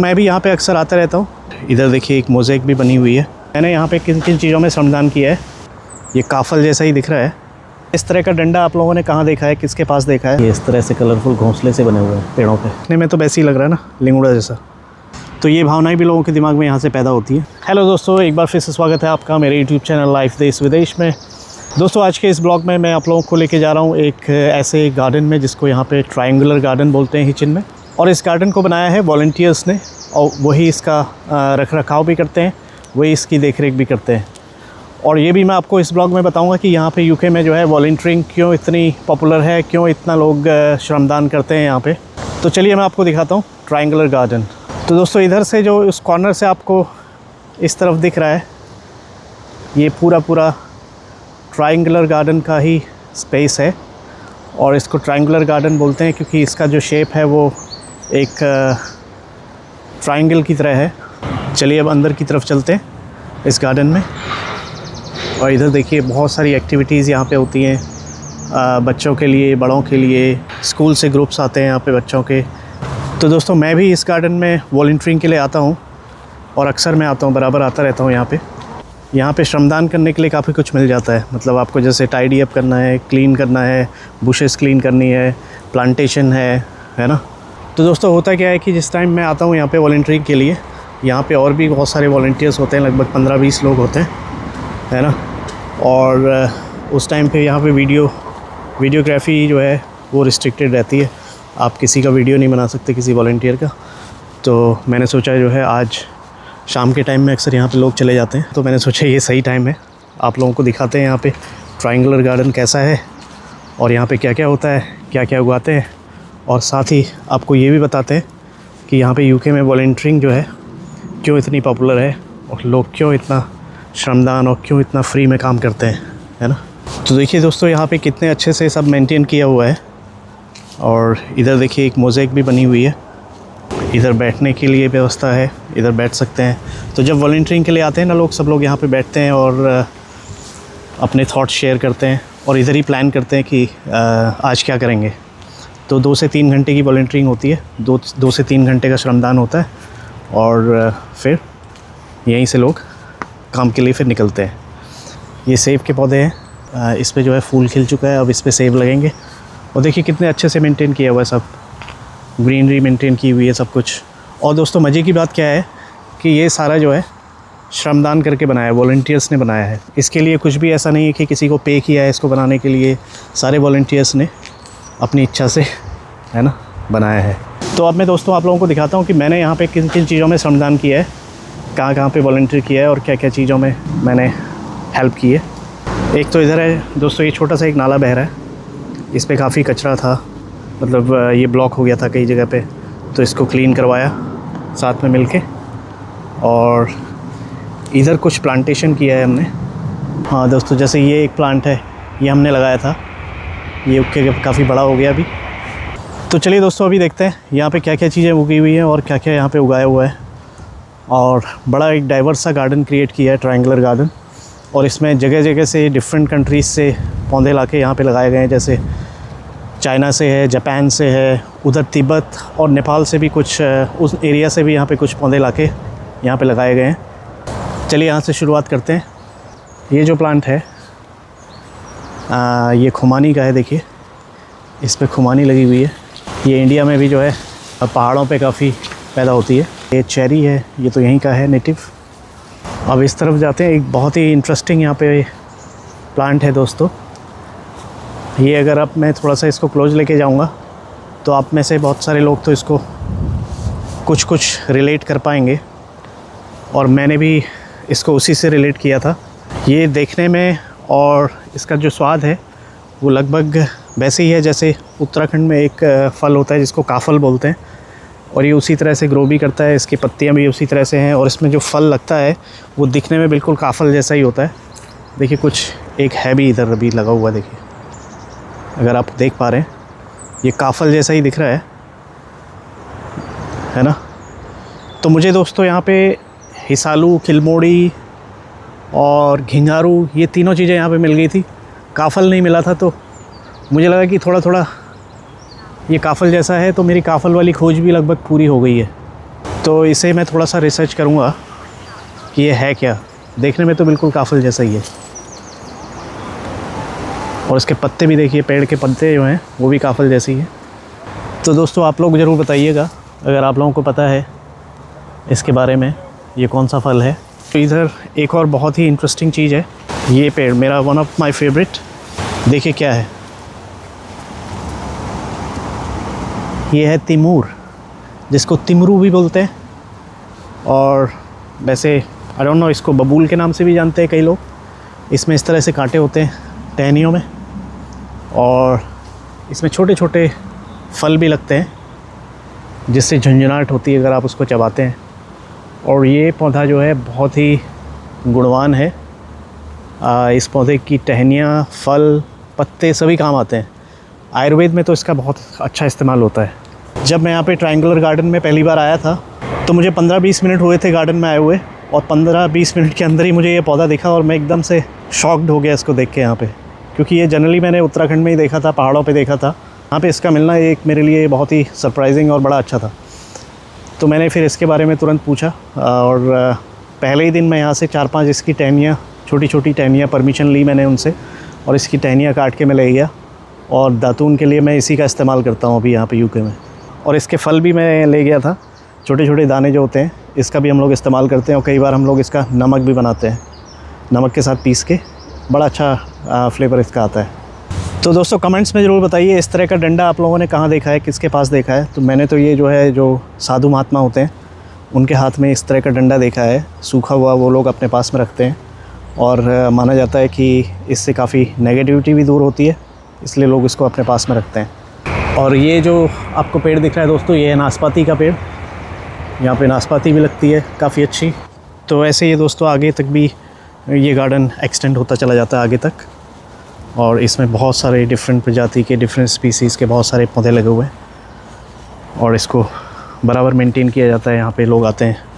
मैं भी यहाँ पे अक्सर आता रहता हूँ। इधर देखिए एक मोज़ेक भी बनी हुई है। मैंने यहाँ पे किन किन चीज़ों में श्रमदान किया है। ये काफल जैसा ही दिख रहा है। इस तरह का डंडा आप लोगों ने कहाँ देखा है, किसके पास देखा है? ये इस तरह से कलरफुल घोंसले से बने हुए हैं पेड़ों पे। देखने में तो वैसे ही लग रहा है ना, लिंगुड़ा जैसा। तो ये भावनाएं भी लोगों के दिमाग में यहाँ से पैदा होती है। हेलो दोस्तों, एक बार फिर से स्वागत है आपका मेरे यूट्यूब चैनल लाइफ देश विदेश में। दोस्तों आज के इस ब्लॉग में मैं आप लोगों को लेके जा रहा हूँ एक ऐसे गार्डन में जिसको यहाँ पे ट्रायंगुलर गार्डन बोलते हैं हिचिन में। और इस गार्डन को बनाया है वॉलंटियर्स ने और वही इसका रख रखाव भी करते हैं, वही इसकी देखरेख भी करते हैं। और ये भी मैं आपको इस ब्लॉग में बताऊंगा कि यहाँ पे यूके में जो है वॉलंटियरिंग क्यों इतनी पॉपुलर है, क्यों इतना लोग श्रमदान करते हैं यहाँ पे। तो चलिए मैं आपको दिखाता हूँ ट्रायंगुलर गार्डन। तो दोस्तों इधर से जो उस कॉर्नर से आपको इस तरफ दिख रहा है, ये पूरा ट्रायंगुलर गार्डन का ही स्पेस है। और इसको ट्रायंगुलर गार्डन बोलते हैं क्योंकि इसका जो शेप है वो एक ट्रायंगल की तरह है। चलिए अब अंदर की तरफ चलते हैं इस गार्डन में। और इधर देखिए बहुत सारी एक्टिविटीज़ यहाँ पे होती हैं बच्चों के लिए, बड़ों के लिए। स्कूल से ग्रुप्स आते हैं यहाँ पे बच्चों के। तो दोस्तों मैं भी इस गार्डन में वॉलंटियरिंग के लिए आता हूँ और अक्सर मैं आता हूँ, बराबर आता रहता हूँ यहाँ पे श्रमदान करने के लिए काफ़ी कुछ मिल जाता है। मतलब आपको जैसे टाइडी अप करना है, क्लीन करना है, बुशेस क्लीन करनी है, प्लांटेशन है ना। तो दोस्तों होता क्या है कि जिस टाइम मैं आता हूँ यहाँ पे वॉलंटियरिंग के लिए, यहाँ पे और भी बहुत सारे वॉलंटियर्स होते हैं, लगभग 15-20 लोग होते हैं, है ना। और उस टाइम पे यहाँ पे वीडियोग्राफी जो है वो रिस्ट्रिक्टेड रहती है। आप किसी का वीडियो नहीं बना सकते, किसी वॉलंटियर का। तो मैंने सोचा जो है आज शाम के टाइम में अक्सर यहाँ पे लोग चले जाते हैं, तो मैंने सोचा ये सही टाइम है, आप लोगों को दिखाते हैं यहाँ पे ट्रायंगुलर गार्डन कैसा है और यहाँ पे क्या क्या होता है, क्या क्या उगाते हैं। और साथ ही आपको ये भी बताते हैं कि यहाँ पे यूके में वॉलंटियरिंग जो है क्यों इतनी पॉपुलर है और लोग क्यों इतना श्रमदान और क्यों इतना फ्री में काम करते हैं, है ना। तो देखिए दोस्तों यहाँ पे कितने अच्छे से सब मेंटेन किया हुआ है। और इधर देखिए एक मोज़ेक भी बनी हुई है। इधर बैठने के लिए व्यवस्था है, इधर बैठ सकते हैं। तो जब वॉलंटियरिंग के लिए आते हैं ना लोग, सब लोग यहाँ पे बैठते हैं और अपने थॉट्स शेयर करते हैं और इधर ही प्लान करते हैं कि आज क्या करेंगे। तो 2 से 3 घंटे की वॉलंटियरिंग होती है, 2 से 3 घंटे का श्रमदान होता है और फिर यहीं से लोग काम के लिए फिर निकलते हैं। ये सेब के पौधे हैं, इस पे जो है फूल खिल चुका है, अब इस पे सेब लगेंगे। और देखिए कितने अच्छे से मेंटेन किया हुआ है, सब ग्रीनरी मेंटेन की हुई है सब कुछ। और दोस्तों मज़े की बात क्या है कि ये सारा जो है श्रमदान करके बनाया है, वॉलंटियर्स ने बनाया है। इसके लिए कुछ भी ऐसा नहीं है कि किसी को पे किया है इसको बनाने के लिए, सारे वॉलंटियर्स ने अपनी इच्छा से, है ना, बनाया है। तो अब मैं दोस्तों आप लोगों को दिखाता हूँ कि मैंने यहाँ पे किन किन चीज़ों में श्रमदान किया है, कहाँ पे वॉलंटियर किया है और क्या क्या चीज़ों में मैंने हेल्प की है। एक तो इधर है दोस्तों, ये छोटा सा एक नाला बह रहा है, इस पर काफ़ी कचरा था, मतलब ये ब्लॉक हो गया था कई जगह पे, तो इसको क्लीन करवाया साथ में मिलके। और इधर कुछ प्लांटेशन किया है हमने। हाँ दोस्तों, जैसे ये एक प्लांट है, ये हमने लगाया था, ये उग के काफ़ी बड़ा हो गया अभी। तो चलिए दोस्तों अभी देखते हैं यहाँ पे क्या क्या चीज़ें उगी हुई हैं और क्या क्या यहाँ पे उगाया हुआ है। और बड़ा एक डाइवर्स सा गार्डन क्रिएट किया है ट्रायंगुलर गार्डन। और इसमें जगह जगह से डिफरेंट कंट्रीज़ से पौधे लाके यहाँ पे लगाए गए हैं। जैसे चाइना से है, जापान से है, उधर तिब्बत और नेपाल से भी कुछ, उस एरिया से भी यहाँ पे कुछ पौधे लाके यहाँ पे लगाए गए हैं। चलिए यहाँ से शुरुआत करते हैं। ये जो प्लांट है ये खुमानी का है, देखिए इस पे खुमानी लगी हुई है। ये इंडिया में भी जो है पहाड़ों पे काफ़ी पैदा होती है। ये चेरी है, ये तो यहीं का है नेटिव। अब इस तरफ जाते हैं, एक बहुत ही इंटरेस्टिंग यहाँ पे प्लांट है दोस्तों। ये अगर अब मैं थोड़ा सा इसको क्लोज लेके जाऊँगा तो आप में से बहुत सारे लोग तो इसको कुछ रिलेट कर पाएंगे और मैंने भी इसको उसी से रिलेट किया था। ये देखने में और इसका जो स्वाद है वो लगभग वैसे ही है जैसे उत्तराखंड में एक फल होता है जिसको काफल बोलते हैं, और ये उसी तरह से ग्रो भी करता है। इसकी पत्तियाँ भी उसी तरह से हैं और इसमें जो फल लगता है वो दिखने में बिल्कुल काफल जैसा ही होता है। देखिए कुछ एक है भी इधर अभी लगा हुआ, देखिए अगर आप देख पा रहे हैं, ये काफल जैसा ही दिख रहा है ना। तो मुझे दोस्तों यहाँ पे हिसालू, खिलमोड़ी और घिंगारू, ये तीनों चीज़ें यहाँ पे मिल गई थी। काफल नहीं मिला था, तो मुझे लगा कि थोड़ा ये काफल जैसा है, तो मेरी काफल वाली खोज भी लगभग पूरी हो गई है। तो इसे मैं थोड़ा सा रिसर्च करूँगा कि ये है क्या। देखने में तो बिल्कुल काफिल जैसा ही है, और इसके पत्ते भी देखिए, पेड़ के पत्ते जो हैं वो भी काफिल जैसी है। तो दोस्तों आप लोग ज़रूर बताइएगा अगर आप लोगों को पता है इसके बारे में, ये कौन सा फल है। तो इधर एक और बहुत ही इंटरेस्टिंग चीज़ है, ये पेड़ मेरा वन ऑफ माय फेवरेट। देखिए क्या है, ये है तिमूर, जिसको तिमरू भी बोलते हैं, और वैसे आई डोंट नो, इसको बबूल के नाम से भी जानते हैं कई लोग। इसमें इस तरह से कांटे होते हैं टहनियों में, और इसमें छोटे छोटे फल भी लगते हैं जिससे झुंझुनाहट होती है अगर आप उसको चबाते हैं। और ये पौधा जो है बहुत ही गुणवान है। इस पौधे की टहनियाँ, फल, पत्ते सभी काम आते हैं। आयुर्वेद में तो इसका बहुत अच्छा इस्तेमाल होता है। जब मैं यहाँ पे ट्रायंगुलर गार्डन में पहली बार आया था तो मुझे 15-20 मिनट हुए थे गार्डन में आए हुए, और 15-20 मिनट के अंदर ही मुझे ये पौधा दिखा और मैं एकदम से शॉक्ड हो गया इसको देख के यहाँ पे, क्योंकि ये जनरली मैंने उत्तराखंड में ही देखा था, पहाड़ों पे देखा था। यहाँ पे इसका मिलना एक मेरे लिए बहुत ही सरप्राइजिंग और बड़ा अच्छा था। तो मैंने फिर इसके बारे में तुरंत पूछा, और पहले ही दिन मैं यहाँ से 4-5 इसकी टहनियाँ, छोटी छोटी टहनियाँ परमिशन ली मैंने उनसे, और इसकी टहनियाँ काट के मैं ले गया, और दातून के लिए मैं इसी का इस्तेमाल करता हूँ अभी यहाँ पे यूके में। और इसके फल भी मैं ले गया था, छोटे छोटे दाने जो होते हैं, इसका भी हम लोग इस्तेमाल करते हैं, और कई बार हम लोग इसका नमक भी बनाते हैं, नमक के साथ पीस के, बड़ा अच्छा फ्लेवर इसका आता है। तो दोस्तों कमेंट्स में ज़रूर बताइए इस तरह का डंडा आप लोगों ने कहाँ देखा है, किसके पास देखा है। तो मैंने तो ये जो है, जो साधु महात्मा होते हैं उनके हाथ में इस तरह का डंडा देखा है, सूखा हुआ, वो लोग अपने पास में रखते हैं, और माना जाता है कि इससे काफ़ी नेगेटिविटी भी दूर होती है, इसलिए लोग इसको अपने पास में रखते हैं। और ये जो आपको पेड़ दिख रहा है दोस्तों, ये है नाशपाती का पेड़। यहाँ पे नाशपाती भी लगती है काफ़ी अच्छी। तो ऐसे ये दोस्तों आगे तक भी ये गार्डन एक्सटेंड होता चला जाता है आगे तक, और इसमें बहुत सारे डिफरेंट प्रजाति के, डिफरेंट स्पीसीज़ के बहुत सारे पौधे लगे हुए हैं, और इसको बराबर मेंटेन किया जाता है। यहाँ पे लोग आते हैं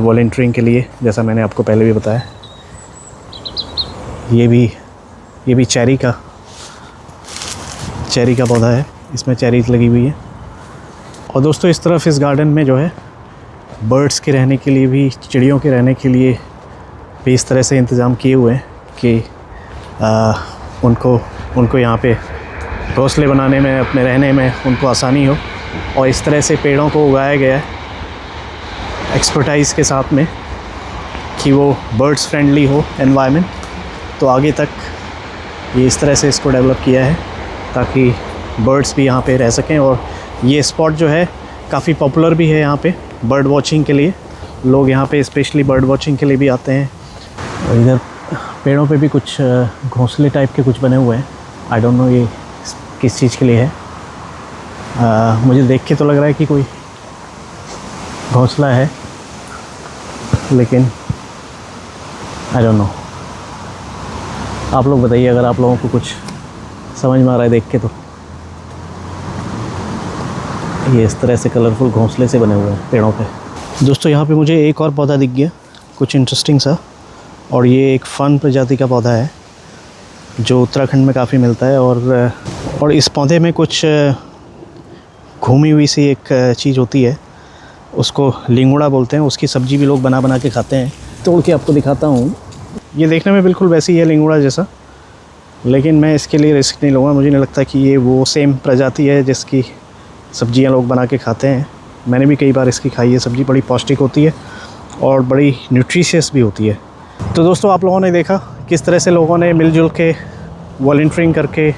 वॉलंटियरिंग के लिए, जैसा मैंने आपको पहले भी बताया। ये भी चेरी का पौधा है, इसमें चेरीज़ लगी हुई है। और दोस्तों इस तरफ इस गार्डन में जो है बर्ड्स के रहने के लिए भी, चिड़ियों के रहने के लिए भी इस तरह से इंतज़ाम किए हुए हैं कि उनको यहाँ पे घोंसले बनाने में, अपने रहने में उनको आसानी हो। और इस तरह से पेड़ों को उगाया गया है एक्सपर्टाइज़ के साथ में कि वो बर्ड्स फ्रेंडली हो एनवायरनमेंट। तो आगे तक ये इस तरह से इसको डेवलप किया है ताकि बर्ड्स भी यहाँ पे रह सकें। और ये स्पॉट जो है काफ़ी पॉपुलर भी है यहाँ पे बर्ड वॉचिंग के लिए। लोग यहाँ पे स्पेशली बर्ड वॉचिंग के लिए भी आते हैं। और इधर पेड़ों पे भी कुछ घोंसले टाइप के कुछ बने हुए हैं। आई डोंट नो ये किस चीज़ के लिए है। मुझे देख के तो लग रहा है कि कोई घोंसला है, लेकिन आई डोंट नो। आप लोग बताइए अगर आप लोगों को कुछ समझ में आ रहा है देख के। तो ये इस तरह से कलरफुल घोंसले से बने हुए हैं पेड़ों पे। दोस्तों यहाँ पे मुझे एक और पौधा दिख गया कुछ इंटरेस्टिंग सा, और ये एक फन प्रजाति का पौधा है जो उत्तराखंड में काफ़ी मिलता है। और इस पौधे में कुछ घूमी हुई सी एक चीज़ होती है, उसको लिंगुड़ा बोलते हैं। उसकी सब्ज़ी भी लोग बना के खाते हैं। तोड़ के आपको दिखाता हूँ। ये देखने में बिल्कुल वैसी है लिंगुड़ा जैसा, लेकिन मैं इसके लिए रिस्क नहीं लूँगा। मुझे नहीं लगता कि ये वो सेम प्रजाति है जिसकी सब्जियां लोग बना के खाते हैं। मैंने भी कई बार इसकी खाई है सब्ज़ी, बड़ी पौष्टिक होती है और बड़ी न्यूट्रिशियस भी होती है। तो दोस्तों आप लोगों ने देखा किस तरह से लोगों ने मिलजुल के वॉलंटियरिंग करके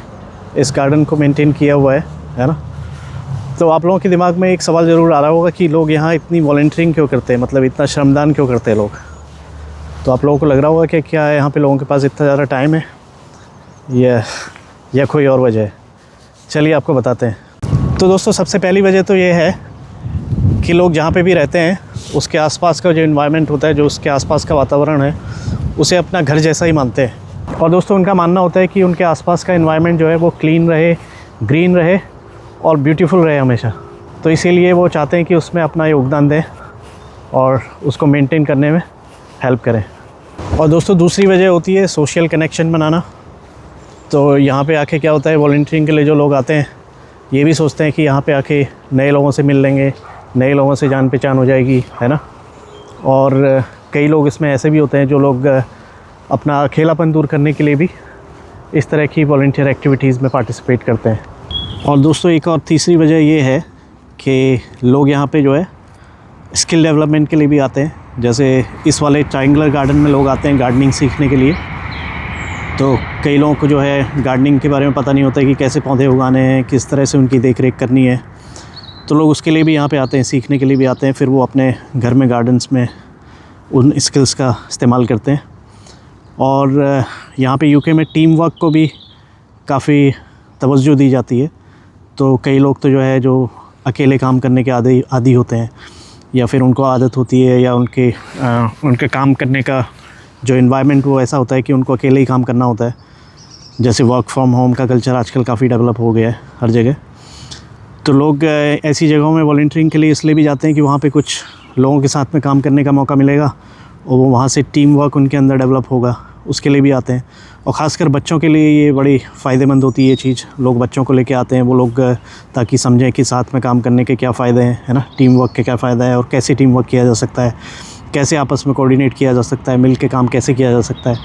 इस गार्डन को मेंटेन किया हुआ है ना। तो आप लोगों के दिमाग में एक सवाल ज़रूर आ रहा होगा कि लोग यहाँ इतनी वॉलंटियरिंग क्यों करते हैं, मतलब इतना श्रमदान क्यों करते हैं लोग। तो आप लोगों को लग रहा होगा कि क्या है यहाँ पे लोगों के पास इतना ज़्यादा टाइम है या कोई और वजह है। चलिए आपको बताते हैं। तो दोस्तों सबसे पहली वजह तो ये है कि लोग जहाँ पे भी रहते हैं उसके आसपास का जो एनवायरनमेंट होता है, जो उसके आसपास का वातावरण है, उसे अपना घर जैसा ही मानते हैं। और दोस्तों उनका मानना होता है कि उनके आसपास का एनवायरनमेंट जो है वो क्लीन रहे, ग्रीन रहे और ब्यूटीफुल रहे हमेशा। तो इसीलिए वो चाहते हैं कि उसमें अपना योगदान दें और उसको मेंटेन करने में हेल्प करें। और दोस्तों दूसरी वजह होती है सोशल कनेक्शन बनाना। तो यहाँ पे आके क्या होता है, वॉलंटियरिंग के लिए जो लोग आते हैं ये भी सोचते हैं कि यहाँ पे आके नए लोगों से मिल लेंगे, नए लोगों से जान पहचान हो जाएगी, है ना। और कई लोग इसमें ऐसे भी होते हैं जो लोग अपना अकेलापन दूर करने के लिए भी इस तरह की वॉलंटियर एक्टिविटीज़ में पार्टिसिपेट करते हैं। और दोस्तों एक और तीसरी वजह ये है कि लोग यहाँ पे जो है स्किल डेवलपमेंट के लिए भी आते हैं। जैसे इस वाले ट्रायंगुलर गार्डन में लोग आते हैं गार्डनिंग सीखने के लिए। तो कई लोगों को जो है गार्डनिंग के बारे में पता नहीं होता है कि कैसे पौधे उगाने हैं, किस तरह से उनकी देख रेख करनी है। तो लोग उसके लिए भी यहाँ पे आते हैं, सीखने के लिए भी आते हैं। फिर वो अपने घर में गार्डन्स में उन स्किल्स का इस्तेमाल करते हैं। और यहाँ पे यूके में टीम वर्क को भी काफ़ी तवज्जो दी जाती है। तो कई लोग तो जो है जो अकेले काम करने के आदी होते हैं, या फिर उनको आदत होती है, या उनके काम करने का जो एनवायरनमेंट वो ऐसा होता है कि उनको अकेले ही काम करना होता है। जैसे वर्क फ्रॉम होम का कल्चर आजकल काफ़ी डेवलप हो गया है हर जगह। तो लोग ऐसी जगहों में वॉलंटियरिंग के लिए इसलिए भी जाते हैं कि वहाँ पे कुछ लोगों के साथ में काम करने का मौका मिलेगा और वो वहाँ से टीम वर्क उनके अंदर डेवलप होगा, उसके लिए भी आते हैं। और ख़ासकर बच्चों के लिए ये बड़ी फ़ायदेमंद होती है ये चीज़। लोग बच्चों को लेके आते हैं, वो लोग ताकि समझें कि साथ में काम करने के क्या फ़ायदे हैं, है ना, टीम वर्क के क्या फ़ायदा है और कैसे टीम वर्क किया जा सकता है, कैसे आपस में कोऑर्डिनेट किया जा सकता है, मिल के काम कैसे किया जा सकता है।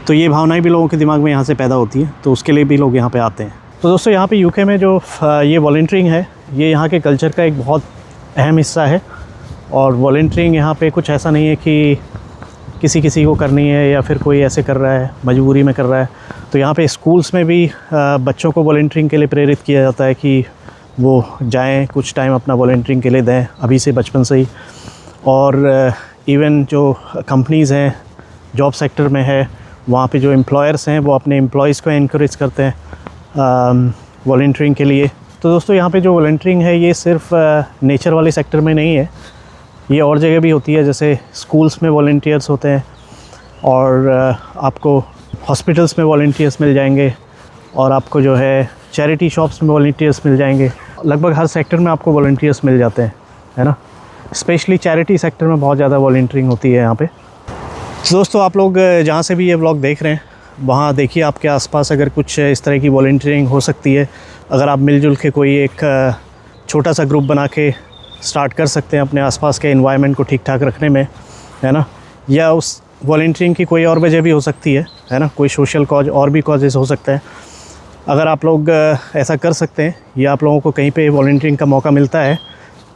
तो ये भावनाएँ भी लोगों के दिमाग में यहाँ से पैदा होती हैं, तो उसके लिए भी लोग यहाँ पर आते हैं। तो दोस्तों यहाँ पर यूके में जो ये वॉलंटियरिंग है, ये यहाँ के कल्चर का एक बहुत अहम हिस्सा है। और वॉलंटियरिंग यहाँ पे कुछ ऐसा नहीं है कि किसी को करनी है या फिर कोई ऐसे कर रहा है, मजबूरी में कर रहा है। तो यहाँ पे स्कूल्स में भी बच्चों को वॉलंटियरिंग के लिए प्रेरित किया जाता है कि वो जाएं, कुछ टाइम अपना वॉलंटियरिंग के लिए दें अभी से, बचपन से ही। और इवन जो कंपनीज़ हैं, जॉब सेक्टर में है, वहाँ पे जो एम्प्लॉयर्स हैं वो अपने एम्प्लॉयज़ को इनकरेज करते हैं वॉलंटियरिंग के लिए। तो दोस्तों यहाँ पे जो वॉलंटियरिंग है ये सिर्फ नेचर वाले सेक्टर में नहीं है, ये और जगह भी होती है। जैसे स्कूल्स में वॉलंटियर्स होते हैं, और आपको हॉस्पिटल्स में वॉलंटियर्स मिल जाएंगे, और आपको जो है चैरिटी शॉप्स में वॉलंटियर्स मिल जाएंगे। लगभग हर सेक्टर में आपको वॉलंटियर्स मिल जाते हैं, है ना। स्पेशली चैरिटी सेक्टर में बहुत ज़्यादा वॉलंटियरिंग होती है यहाँ पे। तो दोस्तों आप लोग जहाँ से भी ये व्लॉग देख रहे हैं, वहाँ देखिए आपके आसपास अगर कुछ इस तरह की वॉलंटियरिंग हो सकती है। अगर आप मिलजुल के कोई एक छोटा सा ग्रुप बना के स्टार्ट कर सकते हैं अपने आसपास के एनवायरनमेंट को ठीक ठाक रखने में, है ना। या उस वॉलंटियरिंग की कोई और वजह भी हो सकती है ना, कोई सोशल कॉज और भी कॉजेज़ हो सकते हैं। अगर आप लोग ऐसा कर सकते हैं या आप लोगों को कहीं पे वॉलंटियरिंग का मौका मिलता है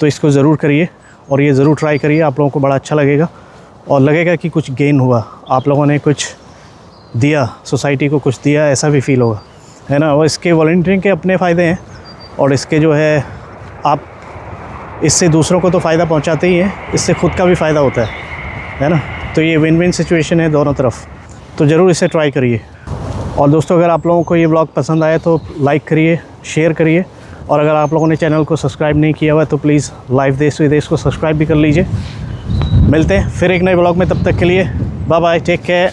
तो इसको ज़रूर करिए, और ये ज़रूर ट्राई करिए। आप लोगों को बड़ा अच्छा लगेगा और लगेगा कि कुछ गेन हुआ, आप लोगों ने कुछ दिया, सोसाइटी को कुछ दिया, ऐसा भी फील होगा, है ना। और इसके वॉलंटियरिंग के अपने फ़ायदे हैं, और इसके जो है आप इससे दूसरों को तो फ़ायदा पहुंचाते ही हैं, इससे खुद का भी फ़ायदा होता है ना। तो ये विन विन सिचुएशन है दोनों तरफ। तो ज़रूर इसे ट्राई करिए। और दोस्तों अगर आप लोगों को ये व्लॉग पसंद आए तो लाइक करिए, शेयर करिए, और अगर आप लोगों ने चैनल को सब्सक्राइब नहीं किया हुआ तो प्लीज़ लाइव देश विदेश को सब्सक्राइब भी कर लीजिए। मिलते हैं फिर एक नए व्लॉग में, तब तक के लिए बाय बाय, टेक केयर।